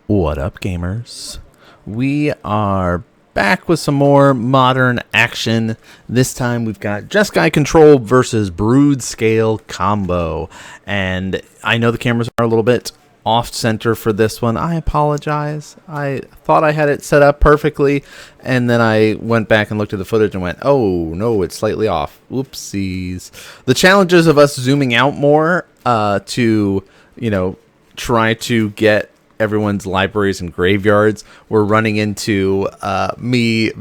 What up, gamers? We are back with some more modern action. This time we've got Jeskai Control versus Broodscale Combo. And I know the cameras are a little bit off-center for this one. I apologize. I thought I had it set up perfectly, and then I went back and looked at the footage and went, oh, no, it's slightly off. Whoopsies. The challenges of us zooming out more to, try to get everyone's libraries and graveyards, we're running into me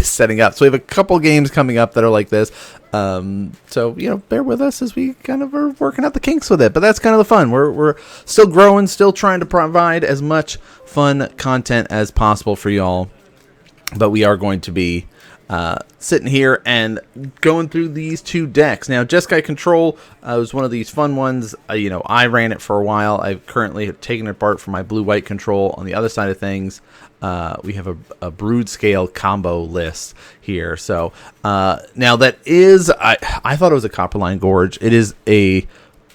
setting up. So we have a couple games coming up that are like this. So bear with us as we kind of are working out the kinks with it. But that's kind of the fun. We're still growing, still trying to provide as much fun content as possible for y'all. But we are going to be sitting here and going through these two decks. Now, Jeskai Control was one of these fun ones. I ran it for a while. I currently have taken it apart for my blue-white control. On the other side of things, we have a Broodscale Combo list here. So now that is, I thought it was a Copperline Gorge. It is the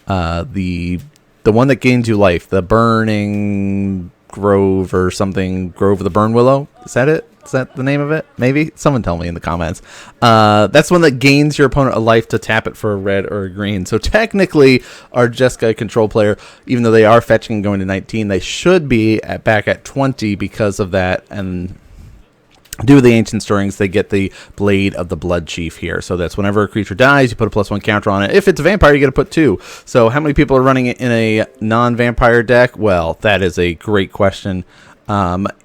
one that gains you life, the Burning Grove or something, Grove of the Burn Willow. Is that it? Is that the name of it? Maybe? Someone tell me in the comments. That's the one that gains your opponent a life to tap it for a red or a green. So technically, our Jeskai Control player, even though they are fetching and going to 19, they should be back at 20 because of that. And due to the Ancient Stirrings, they get the Blade of the Blood Chief here. So that's whenever a creature dies, you put a +1 counter on it. If it's a vampire, you get to put 2. So how many people are running it in a non-vampire deck? Well, that is a great question.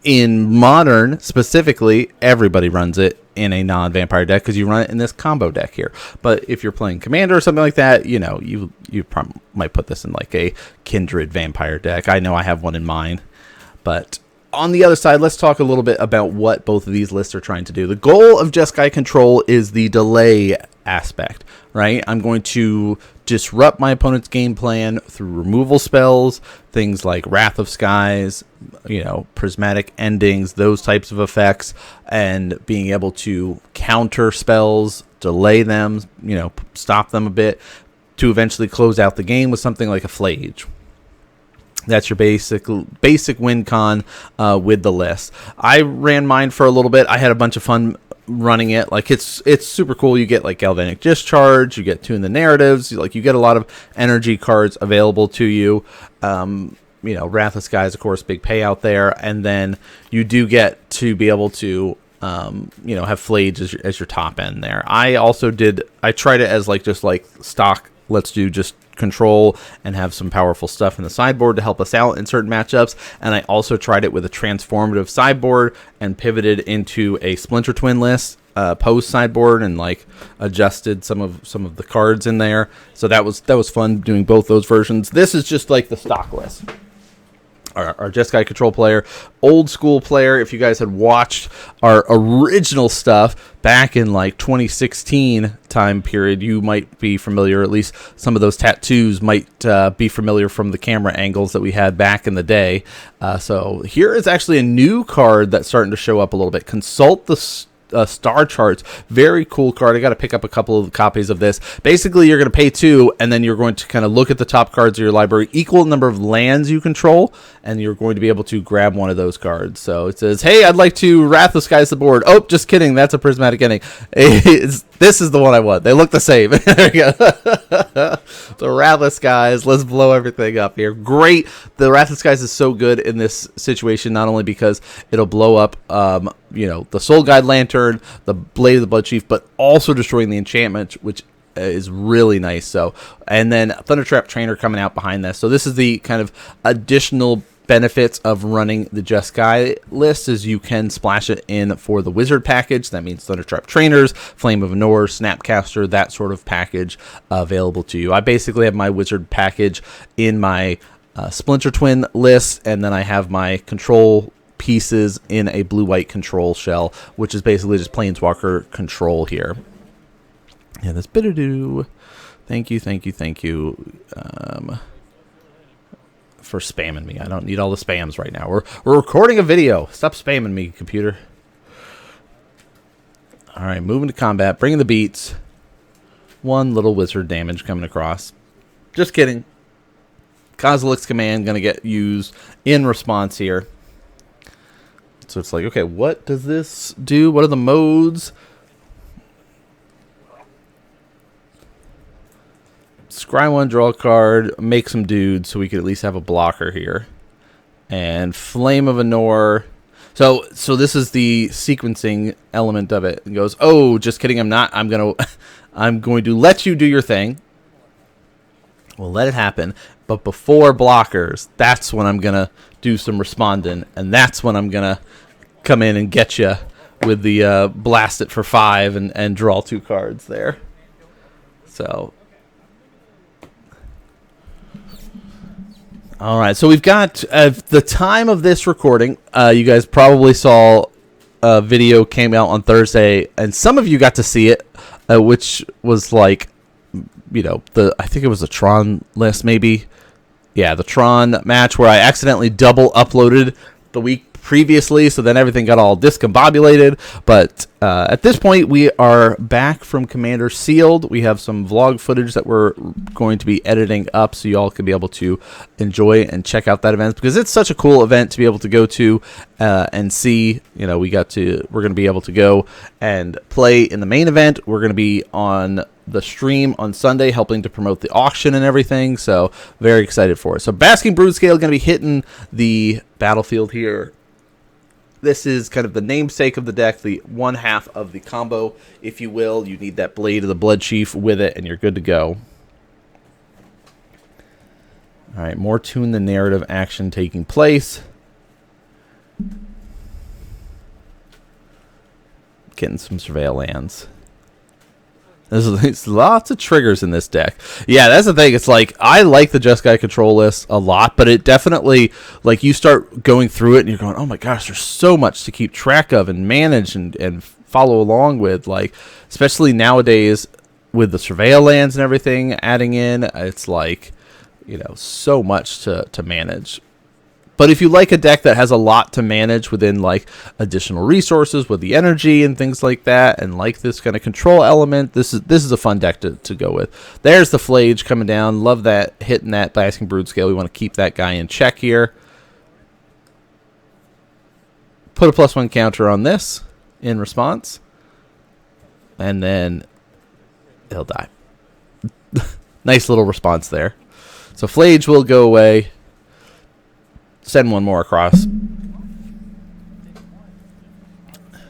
In Modern, specifically, everybody runs it in a non-vampire deck because you run it in this combo deck here. But if you're playing Commander or something like that, you probably might put this in like a Kindred vampire deck. I know I have one in mind. But on the other side, let's talk a little bit about what both of these lists are trying to do. The goal of Jeskai Control is the delay aspect, right? I'm going to disrupt my opponent's game plan through removal spells, things like Wrath of Skies, prismatic endings, those types of effects, and being able to counter spells, delay them, stop them a bit, to eventually close out the game with something like a Flage. That's your basic win con with the list. I ran mine for a little bit. I had a bunch of fun running it. Like it's super cool. You get like Galvanic Discharge, you get Tune the Narratives, you get a lot of energy cards available to you. Wrath of Skies, of course, big payout there, and then you do get to be able to have Flage as your top end there. I tried it as just stock. Let's do just control and have some powerful stuff in the sideboard to help us out in certain matchups. And I also tried it with a transformative sideboard and pivoted into a Splinter Twin list post sideboard and adjusted some of the cards in there. So that was fun doing both those versions. This is just like the stock list. Our Jeskai Control player, old school player. If you guys had watched our original stuff back in 2016 time period, you might be familiar. At least some of those tattoos might be familiar from the camera angles that we had back in the day. So here is actually a new card that's starting to show up a little bit. Consult the star charts. Very cool card. I got to pick up a couple of copies of this. Basically, you're going to pay 2, and then you're going to kind of look at the top cards of your library, equal number of lands you control, and you're going to be able to grab one of those cards. So it says, hey, I'd like to Wrath of Skies the board. Oh, just kidding. That's a prismatic ending. This is the one I want. They look the same. There you go. So Wrath of Skies. Let's blow everything up here. Great. The Wrath of Skies is so good in this situation, not only because it'll blow up the Soul Guide Lantern, the Blade of the Blood Chief, but also destroying the enchantment, which is really nice. So, and then Thundertrap Trainer coming out behind this. So this is the kind of additional benefits of running the Jeskai list, is you can splash it in for the Wizard package. That means Thundertrap Trainers, Flame of Anor, Snapcaster, that sort of package available to you. I basically have my Wizard package in my Splinter Twin list, and then I have my control pieces in a blue-white control shell, which is basically just Planeswalker control here. Yeah, this bit-a-doo. Thank you for spamming me. I don't need all the spams right now. We're recording a video. Stop spamming me, computer. All right, moving to combat, bringing the beats. One little wizard damage coming across. Just kidding. Kozilek's command going to get used in response here. So it's like, okay, what does this do? What are the modes? Scry one, draw a card, make some dudes so we could at least have a blocker here. And Flame of Anor. So this is the sequencing element of it. It goes, oh, just kidding, I'm not. I'm going to let you do your thing. We'll let it happen. But before blockers, that's when I'm going to do some responding. And that's when I'm going to come in and get you with the blast it for 5 and draw 2 cards there. So... all right, so we've got the time of this recording. You guys probably saw a video came out on Thursday, and some of you got to see it, which was like, you know, I think it was the Tron list, maybe. Yeah, the Tron match where I accidentally double uploaded the week previously, so then everything got all discombobulated. But at this point, we are back from Commander Sealed. We have some vlog footage that we're going to be editing up so you all can be able to enjoy and check out that event, because it's such a cool event to be able to go to and see. You know, we're going to be able to go and play in the main event. We're going to be on the stream on Sunday helping to promote the auction and everything, so very excited for it. So Basking Broodscale going to be hitting the battlefield here. This is kind of the namesake of the deck, the one half of the combo, if you will. You need that Blade of the Blood Chief with it, and you're good to go. All right, more Tune the Narrative action taking place. Getting some Surveil lands. There's lots of triggers in this deck. Yeah, that's the thing. It's like, I like the Jeskai Control list a lot, but it definitely, like, you start going through it and you're going, oh my gosh, there's so much to keep track of and manage and follow along with. Like, especially nowadays with the Surveil lands and everything adding in, it's like, you know, so much to manage. But if you like a deck that has a lot to manage within, like, additional resources with the energy and things like that, and like this kind of control element, this is a fun deck to go with. There's the Flage coming down. Love that, hitting that Basking Broodscale. We want to keep that guy in check here. Put a +1 counter on this in response. And then he'll die. Nice little response there. So Flage will go away. Send one more across.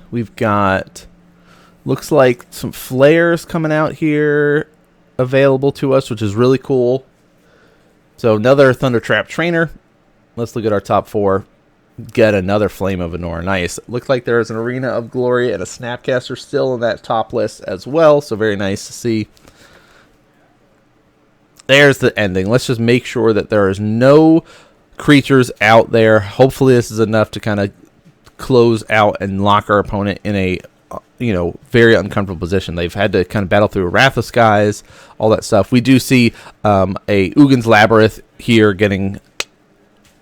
We've got, looks like some flares coming out here available to us, which is really cool. So another Thunder Trap Trainer. Let's look at our top 4. Get another Flame of Anor. Nice. Looks like there's an Arena of Glory and a Snapcaster still in that top list as well. So very nice to see. There's the ending. Let's just make sure that there is no creatures out there. Hopefully this is enough to kind of close out and lock our opponent in a, you know, very uncomfortable position. They've had to kind of battle through a Wrath of Skies, all that stuff. We do see a Ugin's Labyrinth here getting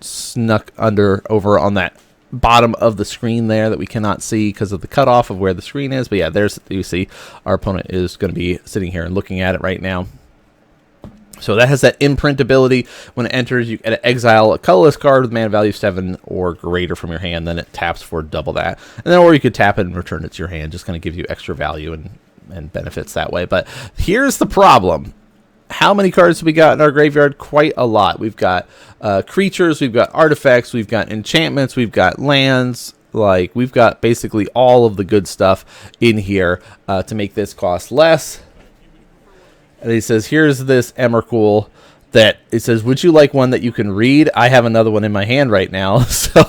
snuck over on that bottom of the screen there that we cannot see because of the cutoff of where the screen is. But yeah, there's, you see our opponent is going to be sitting here and looking at it right now. So that has that imprint ability. When it enters, you can exile a colorless card with mana value 7 or greater from your hand. Then it taps for double that. And then, or you could tap it and return it to your hand. Just kind of give you extra value and benefits that way. But here's the problem. How many cards have we got in our graveyard? Quite a lot. We've got creatures, we've got artifacts, we've got enchantments, we've got lands. Like, we've got basically all of the good stuff in here to make this cost less. And he says, here's this Emrakul that it says, would you like one that you can read? I have another one in my hand right now. So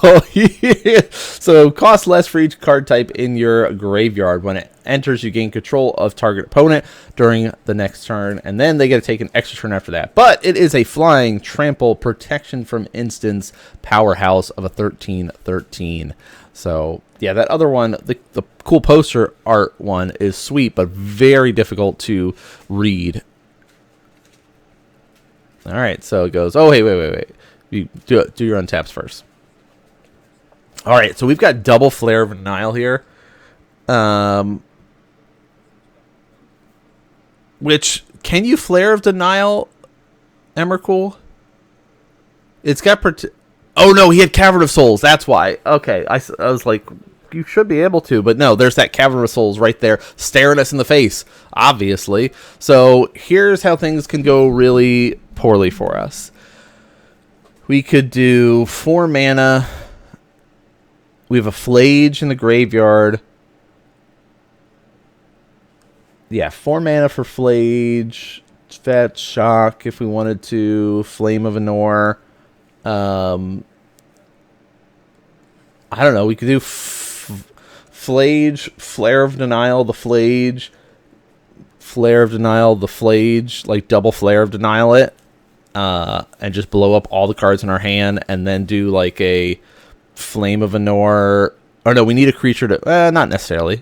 cost less for each card type in your graveyard. When it enters, you gain control of target opponent during the next turn, and then they get to take an extra turn after that. But it is a flying trample protection from instance powerhouse of a 13/13. So yeah, that other one, the cool poster art one, is sweet, but very difficult to read. All right, so it goes, oh, wait. You do your untaps first. All right, so we've got double Flare of Nile here. Which, can you Flare of Denial, Emrakul? It's got Oh, no, he had Cavern of Souls. That's why. Okay, I was like, you should be able to. But no, there's that Cavern of Souls right there staring us in the face, obviously. So here's how things can go really poorly for us. We could do 4 mana. We have a Flage in the graveyard. Yeah, 4 mana for Flage. Fetch, Shock if we wanted to. Flame of Anor. I don't know. We could do Flage, Flare of Denial, the Flage, Flare of Denial, the Flage, like double Flare of Denial it, and just blow up all the cards in our hand, and then do like a Flame of Anor. Or no, we need a creature to. Not necessarily.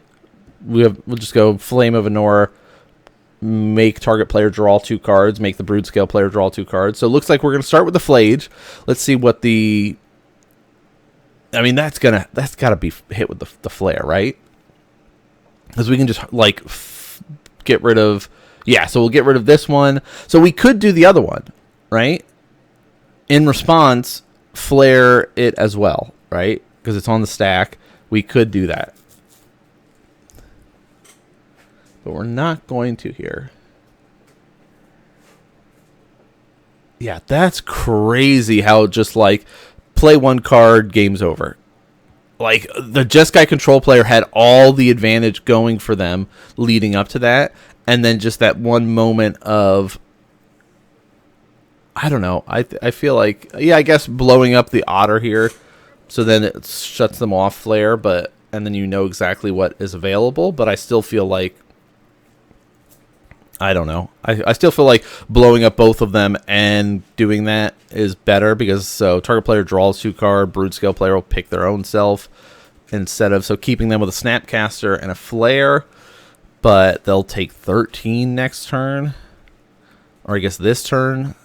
We'll just go Flame of Anor. Make target player draw 2 cards. Make the Broodscale player draw 2 cards. So it looks like we're going to start with the Flage. Let's see what the. I mean, that's got to be hit with the Flare, right? Because we can just like get rid of. Yeah, so we'll get rid of this one. So we could do the other one, right? In response, Flare it as well, right? Because it's on the stack. We could do that. But we're not going to here. Yeah, that's crazy how just like play 1 card, game's over. Like the Jeskai Control player had all the advantage going for them leading up to that. And then just that one moment of, I don't know. I feel like, yeah, I guess blowing up the Otter here. So then it shuts them off Flare, and then you know exactly what is available. But I still feel like, I don't know. I still feel like blowing up both of them and doing that is better because so target player draws 2 cards, Broodscale player will pick their own self instead of so keeping them with a Snapcaster and a Flare, but they'll take 13 next turn, or I guess this turn,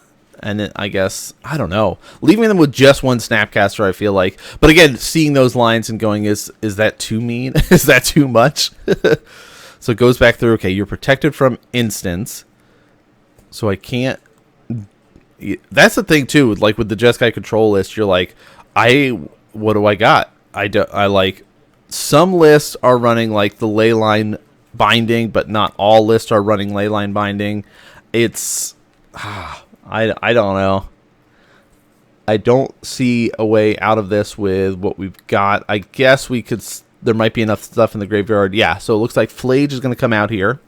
and then I guess I don't know, leaving them with just 1 Snapcaster. I feel like, but again, seeing those lines and going, is that too mean? Is that too much? So it goes back through, okay, you're protected from instants, so I can't... That's the thing, too, like with the Jeskai Control list, you're like, what do I got? I like, some lists are running, like, the Leyline Binding, but not all lists are running Leyline Binding. It's... I don't know. I don't see a way out of this with what we've got. I guess we could... There might be enough stuff in the graveyard. Yeah, so it looks like Flage is going to come out here.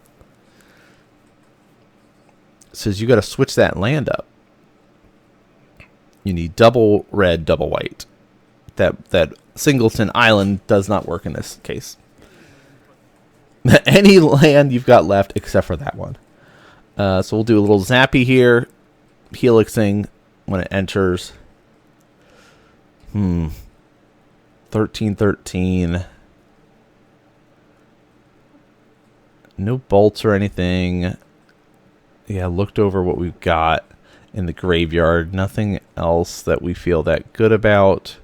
It says you got to switch that land up. You need double red, double white. That Singleton Island does not work in this case. Any land you've got left except for that one. So we'll do a little zappy here. Helixing when it enters. 13. No bolts or anything. Yeah, looked over what we've got in the graveyard. Nothing else that we feel that good about.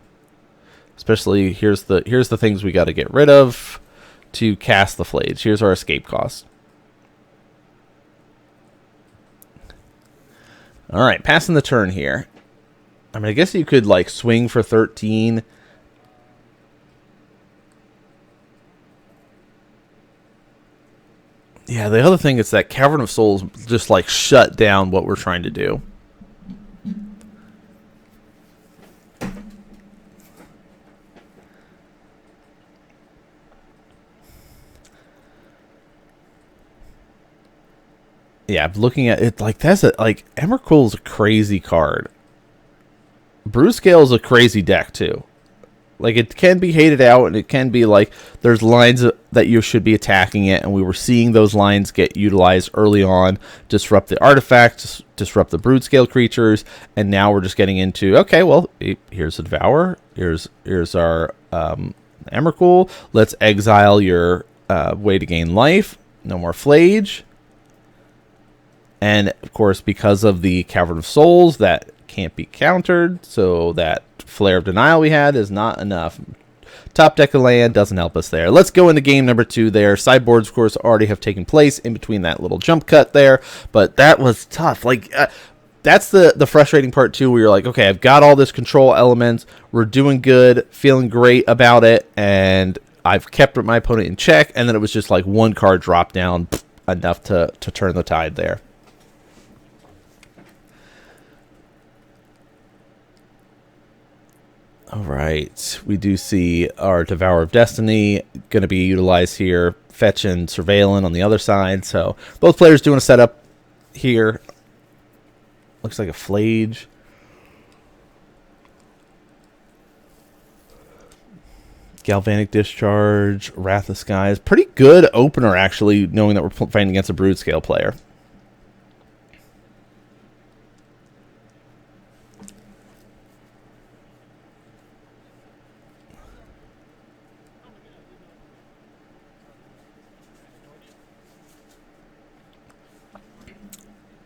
Especially here's the things we got to get rid of to cast the Flage. Here's our escape cost. All right, passing the turn here. I mean, I guess you could like swing for 13. Yeah, the other thing is that Cavern of Souls just like shut down what we're trying to do. Yeah, looking at it like that's Emrakul is a crazy card. Broodscale is a crazy deck too. Like, it can be hated out, and it can be like there's lines that you should be attacking it, and we were seeing those lines get utilized early on, disrupt the artifacts, disrupt the Broodscale creatures, and now we're just getting into, okay, well, here's a Devourer, here's our Emrakul, let's exile your way to gain life, no more Flage, and, of course, because of the Cavern of Souls, that can't be countered, so that Flare of Denial we had is not enough. Top deck of land doesn't help us there. Let's go into game number 2 there. Sideboards, of course, already have taken place in between that little jump cut there, but that was tough. Like, that's the frustrating part too, where you're like, okay, I've got all this control elements, we're doing good, feeling great about it, and I've kept my opponent in check, and then it was just like one card drop down, enough to turn the tide there. All right, we do see our Devourer of Destiny going to be utilized here, Fetch and Surveillant on the other side. So both players doing a setup here. Looks like a Flage. Galvanic Discharge, Wrath of Skies. Pretty good opener, actually, knowing that we're fighting against a Broodscale player.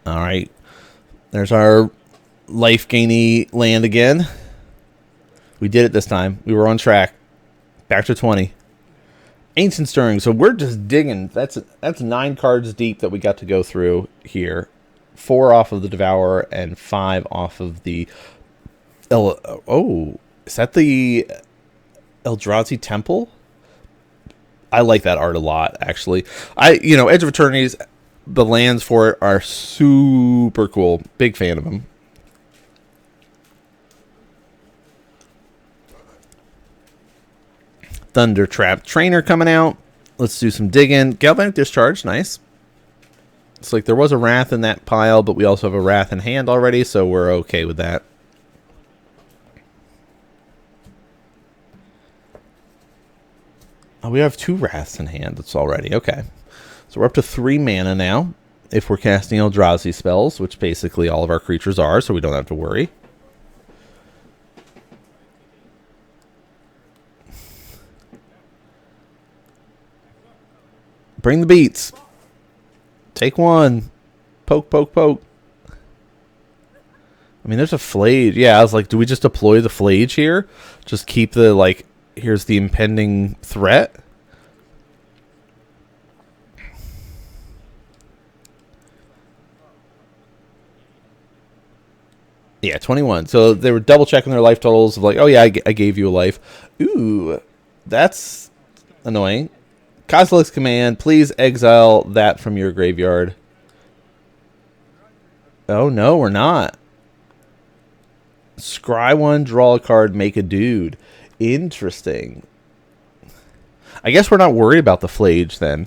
All right, there's our life gainy land again. We did it this time. We were on track. Back to 20. Ancient Stirring. So we're just digging. That's 9 cards deep that we got to go through here. 4 off of the Devourer and 5 off of the... Oh, is that the Eldrazi Temple? I like that art a lot, actually. Edge of Eternities, the lands for it are super cool. Big fan of them. Thunder Trap Trainer coming out. Let's do some digging. Galvanic Discharge, nice. It's like there was a Wrath in that pile, but we also have a Wrath in hand already, so we're okay with that. Oh, we have 2 Wraths in hand. That's already okay. So we're up to 3 mana now. If we're casting Eldrazi spells, which basically all of our creatures are, so we don't have to worry. Bring the beats. Take 1. Poke, poke, poke. I mean, there's a Flage. Yeah, I was like, do we just deploy the Flage here? Just keep the, like, here's the impending threat. Yeah, 21. So they were double checking their life totals of like, oh yeah, I gave you a life. Ooh, that's annoying. Kozilek's Command, please exile that from your graveyard. Oh no, we're not. Scry 1, draw a card, make a dude. Interesting. I guess we're not worried about the Flage then.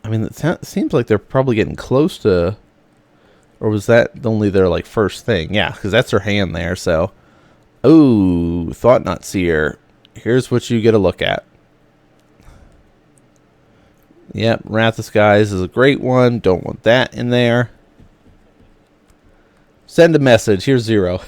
I mean, it seems like they're probably getting close to... Or was that only their, like, first thing? Yeah, because that's their hand there, so... Ooh, Thought Knot Seer. Here's what you get a look at. Yep, Wrath of Skies is a great one. Don't want that in there. Send a message. Here's 0.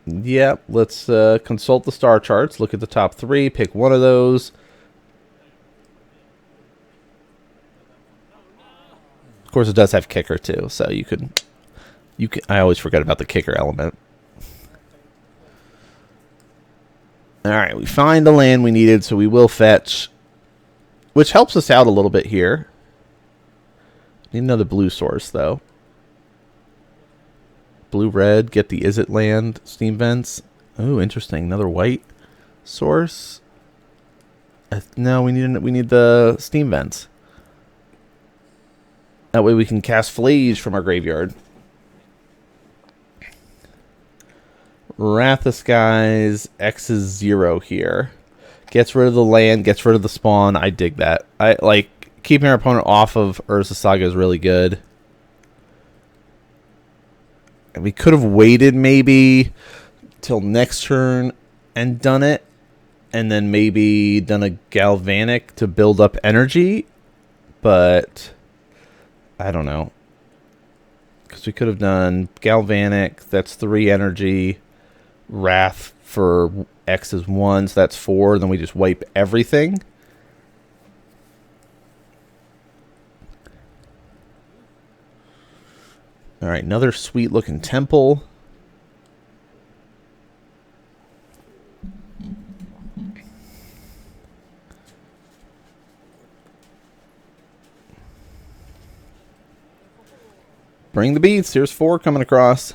Yep, let's consult the star charts. Look at the top 3. Pick one of those. Of course, it does have kicker too, so you can. I always forget about the kicker element. All right, we find the land we needed, so we will fetch, which helps us out a little bit here. Need another blue source though. Blue-red, get the Is It land, Steam Vents. Oh, interesting. Another white source. No, we need the Steam Vents. That way we can cast Flage from our graveyard. Wrath of Skies, X is 0 here. Gets rid of the land, gets rid of the spawn. I dig that. I like keeping our opponent off of Urza Saga is really good. And we could have waited maybe till next turn and done it. And then maybe done a Galvanic to build up energy. But I don't know. Because we could have done Galvanic. That's 3 energy. Wrath for X is 1. So that's 4. Then we just wipe everything. All right, another sweet looking temple. Bring the beats. Here's 4 coming across.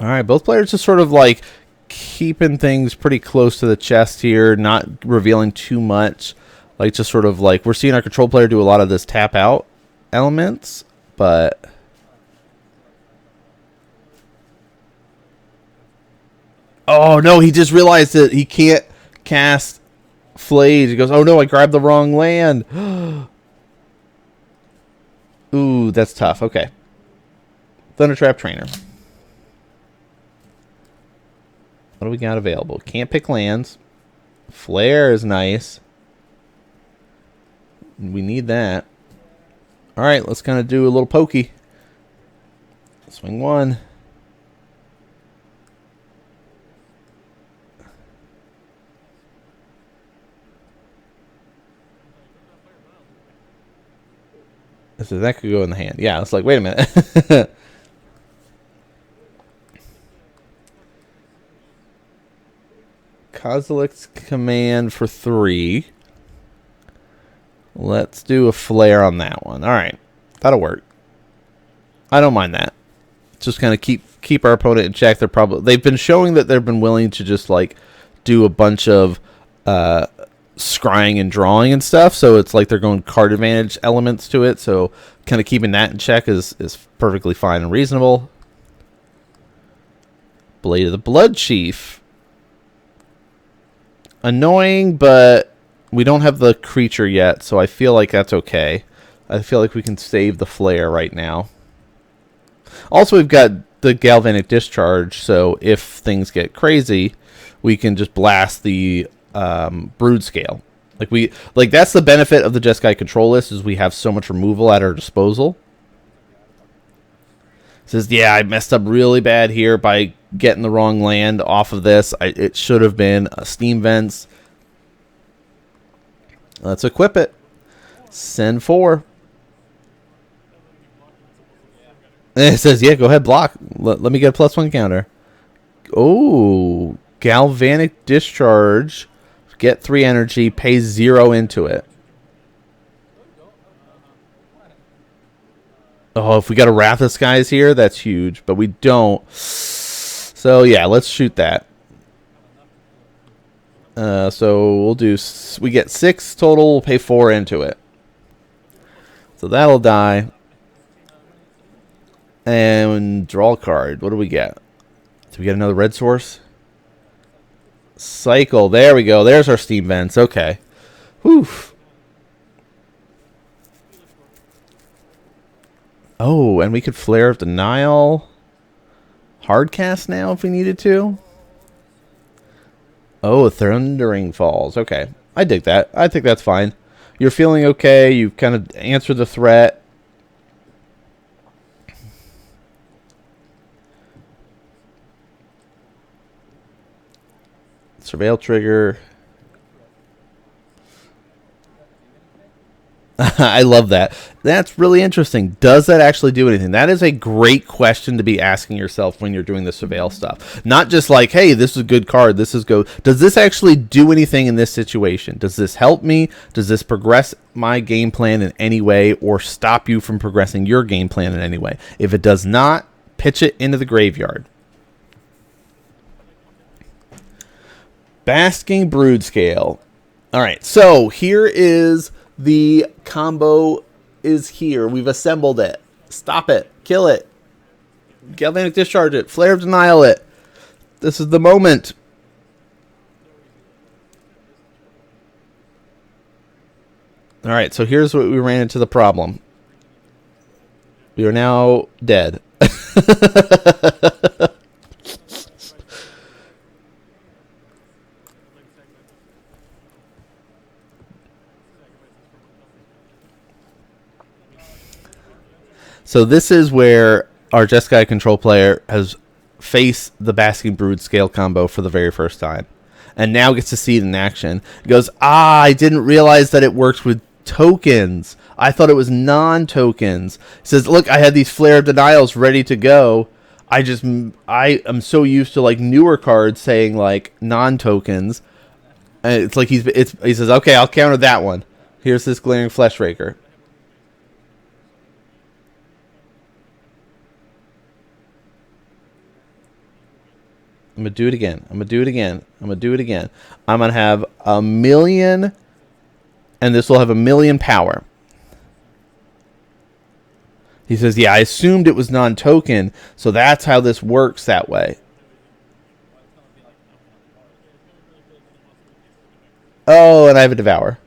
All right, both players just sort of like keeping things pretty close to the chest here, not revealing too much. Like just sort of like we're seeing our control player do a lot of this tap out elements, but oh no, he just realized that he can't cast Flayed. He goes, oh no, I grabbed the wrong land. Ooh, that's tough. Okay. Thundertrap Trainer. What do we got available? Can't pick lands. Flare is nice. We need that. Alright, let's kind of do a little pokey. Swing 1. So that could go in the hand. Yeah, it's like, wait a minute. Kozilek's command for 3. Let's do a flare on that one. All right, that'll work. I don't mind that. Just kind of keep our opponent in check. They've been showing that they've been willing to just like do a bunch of scrying and drawing and stuff. So it's like they're going card advantage elements to it. So kind of keeping that in check is perfectly fine and reasonable. Blade of the Blood Chief. Annoying, but we don't have the creature yet, so I feel like that's okay. I feel like we can save the flare right now. Also, we've got the Galvanic Discharge, so if things get crazy, we can just blast the Broodscale. Like that's the benefit of the Jeskai Control list, is we have so much removal at our disposal. It says, yeah, I messed up really bad here by getting the wrong land off of this. It should have been a Steam Vents. Let's equip it. Send 4. And it says, yeah, go ahead, block. Let me get a +1 counter. Oh, Galvanic Discharge. Get 3 energy, pay 0 into it. Oh, if we got a Wrath of Skies here, that's huge. But we don't. So, yeah, let's shoot that. So, we'll do... We get 6 total. We'll pay 4 into it. So, that'll die. And draw a card. What do we get? Do we get another red source? Cycle. There we go. There's our Steam Vents. Okay. Whew. Oh, and we could Flare of Denial. Hardcast now if we needed to. Oh, Thundering Falls. Okay. I dig that. I think that's fine. You're feeling okay. You've kind of answered the threat. Surveil Trigger. I love that. That's really interesting. Does that actually do anything? That is a great question to be asking yourself when you're doing the surveil stuff. Not just like, hey, this is a good card. This is go. Does this actually do anything in this situation? Does this help me? Does this progress my game plan in any way or stop you from progressing your game plan in any way? If it does not, pitch it into the graveyard. Basking Broodscale. All right, so here is the combo is here. We've assembled it. Stop it. Kill it. Galvanic Discharge it. Flare of Denial it. This is the moment. All right, so here's what we ran into the problem. We are now dead. So this is where our Jeskai Control player has faced the Basking Broodscale combo for the very first time. And now gets to see it in action. He goes, I didn't realize that it works with tokens. I thought it was non-tokens. He says, look, I had these Flare of Denials ready to go. I am so used to like newer cards saying like non-tokens. And it's like he says, okay, I'll counter that one. Here's this Glaring Flesh Raker. I'm going to do it again. I'm going to do it again. I'm going to do it again. I'm going to have 1,000,000, and this will have 1,000,000 power. He says, yeah, I assumed it was non-token, so that's how this works that way. Oh, and I have a Devour.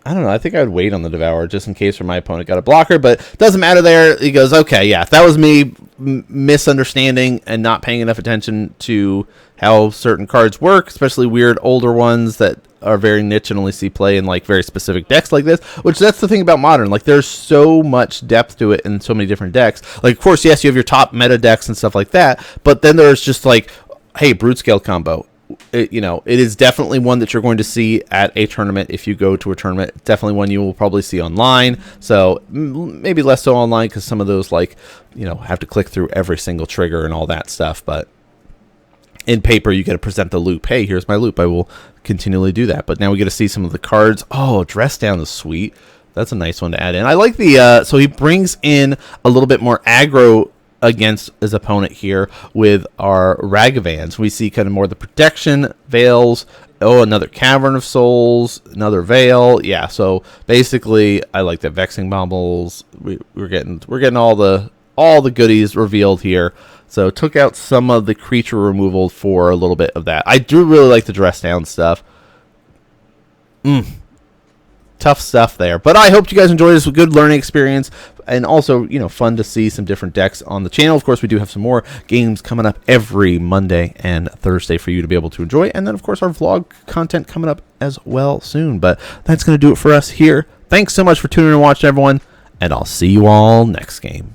I don't know. I think I would wait on the Devour just in case for my opponent got a blocker, but doesn't matter there. He goes, okay, yeah, if that was me misunderstanding and not paying enough attention to how certain cards work, especially weird older ones that are very niche and only see play in like very specific decks like this, which that's the thing about Modern. Like there's so much depth to it in so many different decks. Like, of course, yes, you have your top meta decks and stuff like that, but then there's just like, hey, Broodscale Combo. It is definitely one that you're going to see at a tournament if you go to a tournament. Definitely one you will probably see online. So maybe less so online because some of those have to click through every single trigger and all that stuff. But in paper, you get to present the loop. Hey, here's my loop. I will continually do that. But now we get to see some of the cards. Oh, Dress Down is sweet. That's a nice one to add in. I like the so he brings in a little bit more aggro against his opponent here with our Ragavans. We see kind of more the protection, Veils. Oh, another Cavern of Souls, another Veil. Yeah, so basically, I like the Vexing Baubles. We're getting all the goodies revealed here. So took out some of the creature removal for a little bit of that. I do really like the Dress Down stuff. Tough stuff there, but I hope you guys enjoyed this. A good learning experience, and also fun to see some different decks on the channel. Of course, we do have some more games coming up every Monday and Thursday for you to be able to enjoy, and then of course our vlog content coming up as well soon. But that's going to do it for us here. Thanks so much for tuning in and watching, everyone, and I'll see you all next game.